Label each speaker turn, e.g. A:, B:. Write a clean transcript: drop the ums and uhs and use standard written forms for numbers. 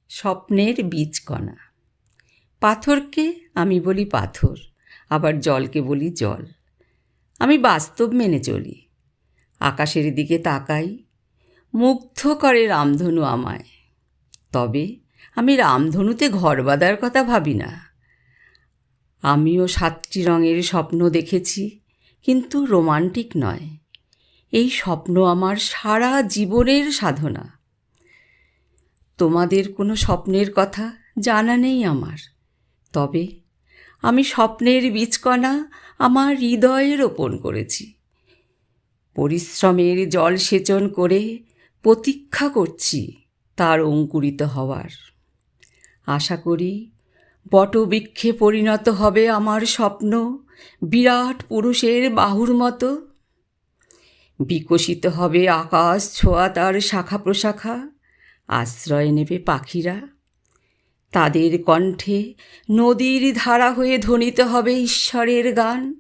A: স্বপ্নের বীজকণা। পাথরকে আমি বলি পাথর, আবার জলকে বলি জল। আমি বাস্তব মেনে চলি। আকাশের দিকে তাকাই, মুগ্ধ করে রামধনু আমায়। তবে আমি রামধনুতে ঘর বাঁধার কথা ভাবি না। আমিও 7টি রঙের স্বপ্ন দেখেছি, কিন্তু রোমান্টিক নয়। এই স্বপ্ন আমার সারা জীবনের সাধনা। তোমাদের কোনো স্বপ্নের কথা জানা নেই আমার, তবে আমি স্বপ্নের বীজকণা আমার হৃদয়ে রোপণ করেছি। পরিশ্রমের জল সেচন করে প্রতীক্ষা করছি তার অঙ্কুরিত হওয়ার। আশা করি বটবৃক্ষে পরিণত হবে আমার স্বপ্ন বিরাট পুরুষের বাহুর মতো। বিকশিত হবে আকাশ ছোঁয়া তার শাখা প্রশাখা, আশ্রয় নেবে পাখিরা। তাদের কণ্ঠে নদীর ধারা হয়ে ধ্বনিত হবে ঈশ্বরের গান।